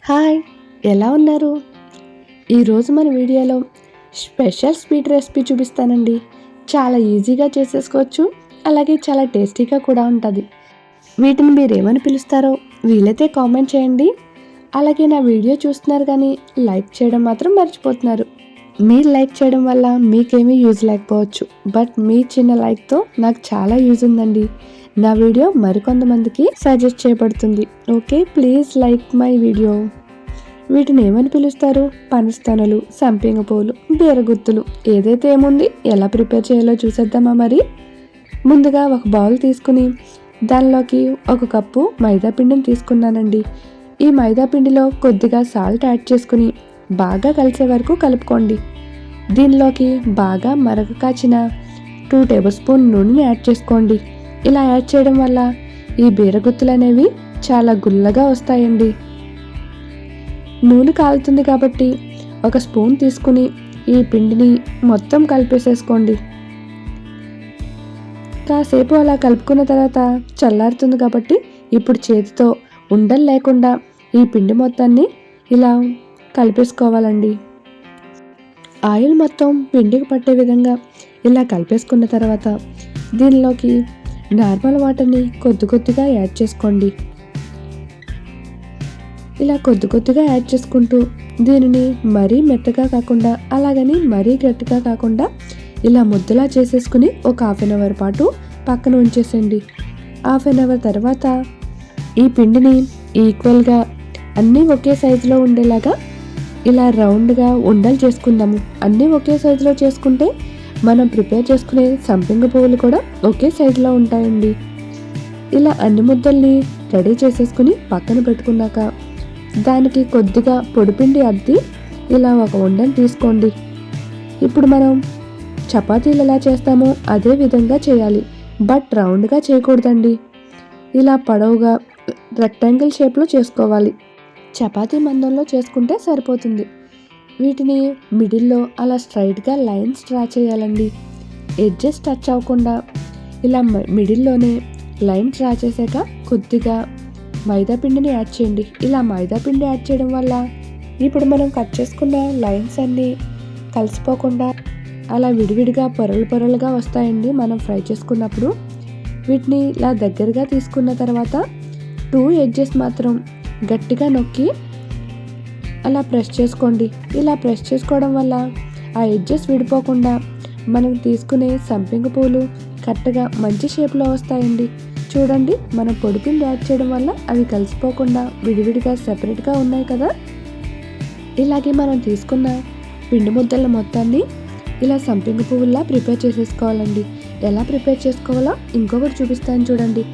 Hi, ఎలా ఉన్నారు? ఈరోజు మన వీడియోలో స్పెషల్ స్వీట్ రెసిపీ చూపిస్తానండి. చాలా ఈజీగా చేసేసుకోవచ్చు, అలాగే చాలా టేస్టీగా కూడా ఉంటుంది. వీటిని మీరేమని పిలుస్తారో వీలైతే కామెంట్ చేయండి. అలాగే నా వీడియో చూస్తున్నారు కానీ లైక్ చేయడం మాత్రం మర్చిపోతున్నారు. మీరు లైక్ చేయడం వల్ల మీకేమీ యూజ్ లేకపోవచ్చు, బట్ మీ చిన్న లైక్తో నాకు చాలా యూజ్ ఉందండి. నా వీడియో మరికొంతమందికి సజెస్ట్ చేయబడుతుంది. Okay, please like my video. వీటిని ఏమని పిలుస్తారు? పనస్తనులు, సంపెంగ పూలు, బీరగుత్తులు. ఏదైతే ఏముంది, ఎలా ప్రిపేర్ చేయాలో చూసేద్దామా మరి. ముందుగా ఒక బౌల్ తీసుకుని దానిలోకి 1 కప్పు మైదా పిండిని తీసుకున్నానండి. ఈ మైదా పిండిలో కొద్దిగా సాల్ట్ యాడ్ చేసుకుని బాగా కలిసే వరకు కలుపుకోండి. దీనిలోకి బాగా మరగ కాచిన 2 టేబుల్ స్పూన్ నూనెని యాడ్ చేసుకోండి. ఇలా యాడ్ చేయడం వల్ల ఈ బీరగుత్తులు అనేవి చాలా గుల్లగా వస్తాయండి. నూనె కాలుతుంది కాబట్టి 1 స్పూన్ తీసుకుని ఈ పిండిని మొత్తం కలిపేసేసుకోండి. కాసేపు అలా కలుపుకున్న తర్వాత చల్లారుతుంది కాబట్టి ఇప్పుడు చేతితో ఉండలు లేకుండా ఈ పిండి మొత్తాన్ని ఇలా కలిపేసుకోవాలండి. ఆయిల్ మొత్తం పిండికి పట్టే విధంగా ఇలా కలిపేసుకున్న తర్వాత దీనిలోకి నార్మల్ వాటర్ని కొద్దిగా యాడ్ చేసుకోండి. ఇలా కొద్దిగా యాడ్ చేసుకుంటూ దీనిని మరీ మెత్తగా కాకుండా అలాగని మరీ గట్టిగా కాకుండా ఇలా ముద్దలా చేసేసుకుని ఒక 1/2 అవర్ పాటు పక్కన ఉంచేసేయండి. 1/2 అవర్ తర్వాత ఈ పిండిని ఈక్వల్గా అన్నీ ఒకే సైజులో ఉండేలాగా ఇలా రౌండ్గా ఉండలు చేసుకుందాము. అన్నీ ఒకే సైజులో చేసుకుంటే మనం ప్రిపేర్ చేసుకునే సంపెంగ పువ్వులు కూడా ఒకే సైజులో ఉంటాయండి. ఇలా అన్ని ముద్దల్ని రెడీ చేసేసుకుని పక్కన పెట్టుకున్నాక దానికి కొద్దిగా పొడిపిండి అద్ది ఇలా ఒక ఉండని తీసుకోండి. ఇప్పుడు మనం చపాతీలు ఎలా చేస్తామో అదే విధంగా చేయాలి, బట్ రౌండ్గా చేయకూడదండి. ఇలా పొడవుగా రెక్టాంగిల్ షేప్లో చేసుకోవాలి. చపాతీ మందంలో చేసుకుంటే సరిపోతుంది. వీటిని మిడిల్లో అలా స్ట్రైట్గా లైన్స్ డ్రా చేయాలండి. ఎడ్జెస్ టచ్ అవ్వకుండా ఇలా మిడిల్లోనే లైన్ డ్రా చేశాక కొద్దిగా మైదా పిండిని యాడ్ చేయండి. ఇలా మైదా పిండి యాడ్ చేయడం వల్ల ఇప్పుడు మనం కట్ చేసుకున్న లైన్స్ అన్నీ కలిసిపోకుండా అలా విడివిడిగా పొరలుగా వస్తాయండి. మనం ఫ్రై చేసుకున్నప్పుడు వీటిని ఇలా దగ్గరగా తీసుకున్న తర్వాత 2 ఎడ్జెస్ మాత్రం గట్టిగా నొక్కి అలా ప్రెస్ చేసుకోండి. ఇలా ప్రెస్ చేసుకోవడం వల్ల ఆ ఎడ్జెస్ విడిపోకుండా మనం తీసుకునే సంపెంగ పూలు కరెక్ట్గా మంచి షేప్లో వస్తాయండి. చూడండి, మనం పొడిపిండి యాడ్ చేయడం వల్ల అవి కలిసిపోకుండా విడివిడిగా సెపరేట్గా ఉన్నాయి కదా. ఇలాగే మనం తీసుకున్న పిండి ముద్దల మొత్తాన్ని ఇలా సంపెంగ పువ్వుల్లా ప్రిపేర్ చేసేసుకోవాలండి. ఎలా ప్రిపేర్ చేసుకోవాలో ఇంకొకటి చూపిస్తాను చూడండి.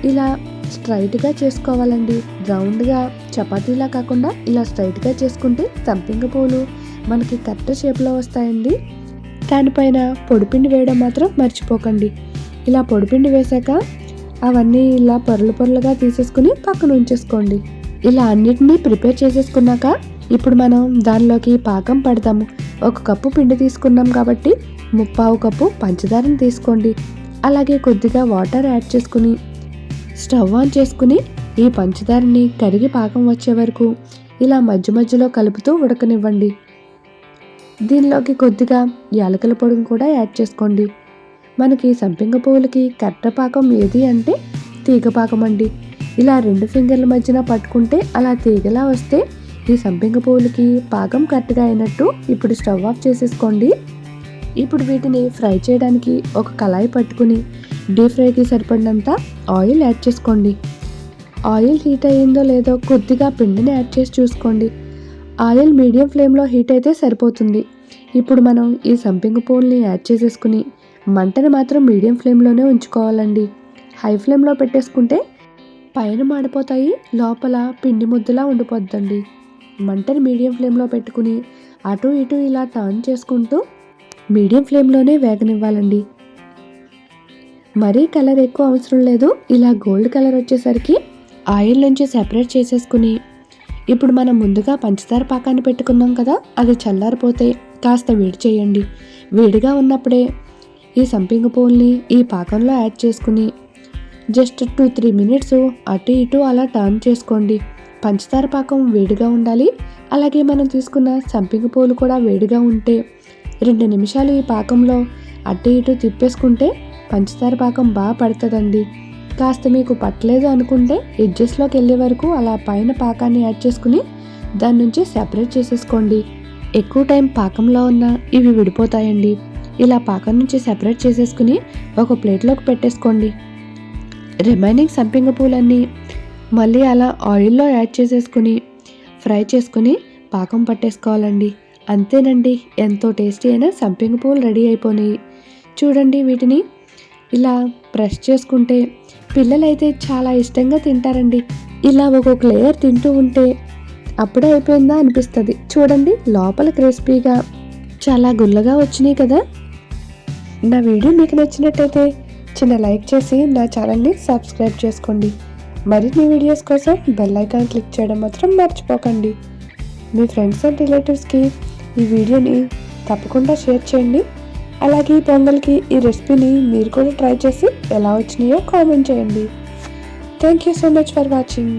ఇలా స్ట్రైట్గా చేసుకోవాలండి. రౌండ్గా చపాతీలా కాకుండా ఇలా స్ట్రైట్గా చేసుకుంటే సంపెంగ పువ్వులు మనకి కరెక్ట్ షేప్లో వస్తాయండి. దానిపైన పొడిపిండి వేయడం మాత్రం మర్చిపోకండి. ఇలా పొడిపిండి వేశాక అవన్నీ ఇలా పొరలుగా తీసేసుకుని పక్కన ఉంచేసుకోండి. ఇలా అన్నిటినీ ప్రిపేర్ చేసేసుకున్నాక ఇప్పుడు మనం దానిలోకి పాకం పడతాము. 1 కప్పు పిండి తీసుకున్నాం కాబట్టి 3/4 కప్పు పంచదారని తీసుకోండి. అలాగే కొద్దిగా వాటర్ యాడ్ చేసుకుని స్టవ్ ఆన్ చేసుకుని ఈ పంచదారని కరిగి పాకం వచ్చే వరకు ఇలా మధ్యలో కలుపుతూ ఉడకనివ్వండి. దీనిలోకి కొద్దిగా యాలకుల పొడిని కూడా యాడ్ చేసుకోండి. మనకి సంపెంగ పువ్వులకి కరెక్ట్ పాకం ఏది అంటే తీగ పాకం అండి. ఇలా 2 ఫింగర్ల మధ్యన పట్టుకుంటే అలా తీగలా వస్తే ఈ సంపెంగ పువ్వులకి పాకం కరెక్ట్గా అయినట్టు. ఇప్పుడు స్టవ్ ఆఫ్ చేసేసుకోండి. ఇప్పుడు వీటిని ఫ్రై చేయడానికి ఒక కళాయి పట్టుకుని డీప్ ఫ్రైకి సరిపడినంత ఆయిల్ యాడ్ చేసుకోండి. ఆయిల్ హీట్ అయ్యిందో లేదో కొద్దిగా పిండిని యాడ్ చేసి చూసుకోండి. ఆయిల్ మీడియం ఫ్లేమ్లో హీట్ అయితే సరిపోతుంది. ఇప్పుడు మనం ఈ సంపెంగ పువ్వుల్ని యాడ్ చేసేసుకుని మంటను మాత్రం మీడియం ఫ్లేమ్లోనే ఉంచుకోవాలండి. హై ఫ్లేమ్లో పెట్టేసుకుంటే పైన మాడిపోతాయి, లోపల పిండి ముద్దలా ఉండిపోద్దండి. మంటని మీడియం ఫ్లేమ్లో పెట్టుకుని అటు ఇటు ఇలా టర్న్ చేసుకుంటూ మీడియం ఫ్లేమ్లోనే వేగనివ్వాలండి. మరీ కలర్ ఎక్కువ అవసరం లేదు. ఇలా గోల్డ్ కలర్ వచ్చేసరికి ఆయిల్ నుంచి సెపరేట్ చేసేసుకుని ఇప్పుడు మనం ముందుగా పంచదార పాకాన్ని పెట్టుకున్నాం కదా, అది చల్లారిపోతే కాస్త వేడి చేయండి. వేడిగా ఉన్నప్పుడే ఈ సంపెంగ పువ్వుల్ని ఈ పాకంలో యాడ్ చేసుకుని జస్ట్ 2-3 మినిట్స్ అటు ఇటు అలా టర్న్ చేసుకోండి. పంచదార పాకం వేడిగా ఉండాలి. అలాగే మనం తీసుకున్న సంపిగ పూలు కూడా వేడిగా ఉంటే 2 నిమిషాలు ఈ పాకంలో అటు ఇటు తిప్పేసుకుంటే పంచదార పాకం బాగా పడుతుందండి. కాస్త మీకు పట్టలేదు అనుకుంటే ఎడ్జెస్లోకి వెళ్ళే వరకు అలా పైన పాకాన్ని యాడ్ చేసుకుని దాని నుంచి సెపరేట్ చేసేసుకోండి. ఎక్కువ టైం పాకంలో ఉన్న ఇవి విడిపోతాయండి. ఇలా పాకం నుంచి సెపరేట్ చేసేసుకుని ఒక ప్లేట్లోకి పెట్టేసుకోండి. రిమైనింగ్ సంపింగ పూలన్నీ మళ్ళీ అలా ఆయిల్లో యాడ్ చేసేసుకుని ఫ్రై చేసుకుని పాకం పట్టేసుకోవాలండి. అంతేనండి, ఎంతో టేస్టీ అయిన సంపింగ పూలు రెడీ అయిపోయినాయి. చూడండి, వీటిని ఇలా ప్రెస్ చేసుకుంటే పిల్లలైతే చాలా ఇష్టంగా తింటారండి. ఇలా ఒక్కొక్క లేయర్ తింటూ ఉంటే అప్పుడే అయిపోయిందా అనిపిస్తుంది. చూడండి, లోపల క్రిస్పీగా చాలా గుల్లగా వచ్చినాయి కదా. నా వీడియో మీకు నచ్చినట్టయితే చిన్న లైక్ చేసి నా ఛానల్ని సబ్స్క్రైబ్ చేసుకోండి. మరిన్ని వీడియోస్ కోసం బెల్ ఐకాన్ క్లిక్ చేయడం మాత్రం మర్చిపోకండి. మీ ఫ్రెండ్స్ అండ్ రిలేటివ్స్కి ఈ వీడియోని తప్పకుండా షేర్ చేయండి. అలాగే ఈ పొంగల్కి ఈ రెసిపీని మీరు కూడా ట్రై చేసి ఎలా వచ్చినాయో కామెంట్ చేయండి. Thank you so much for watching.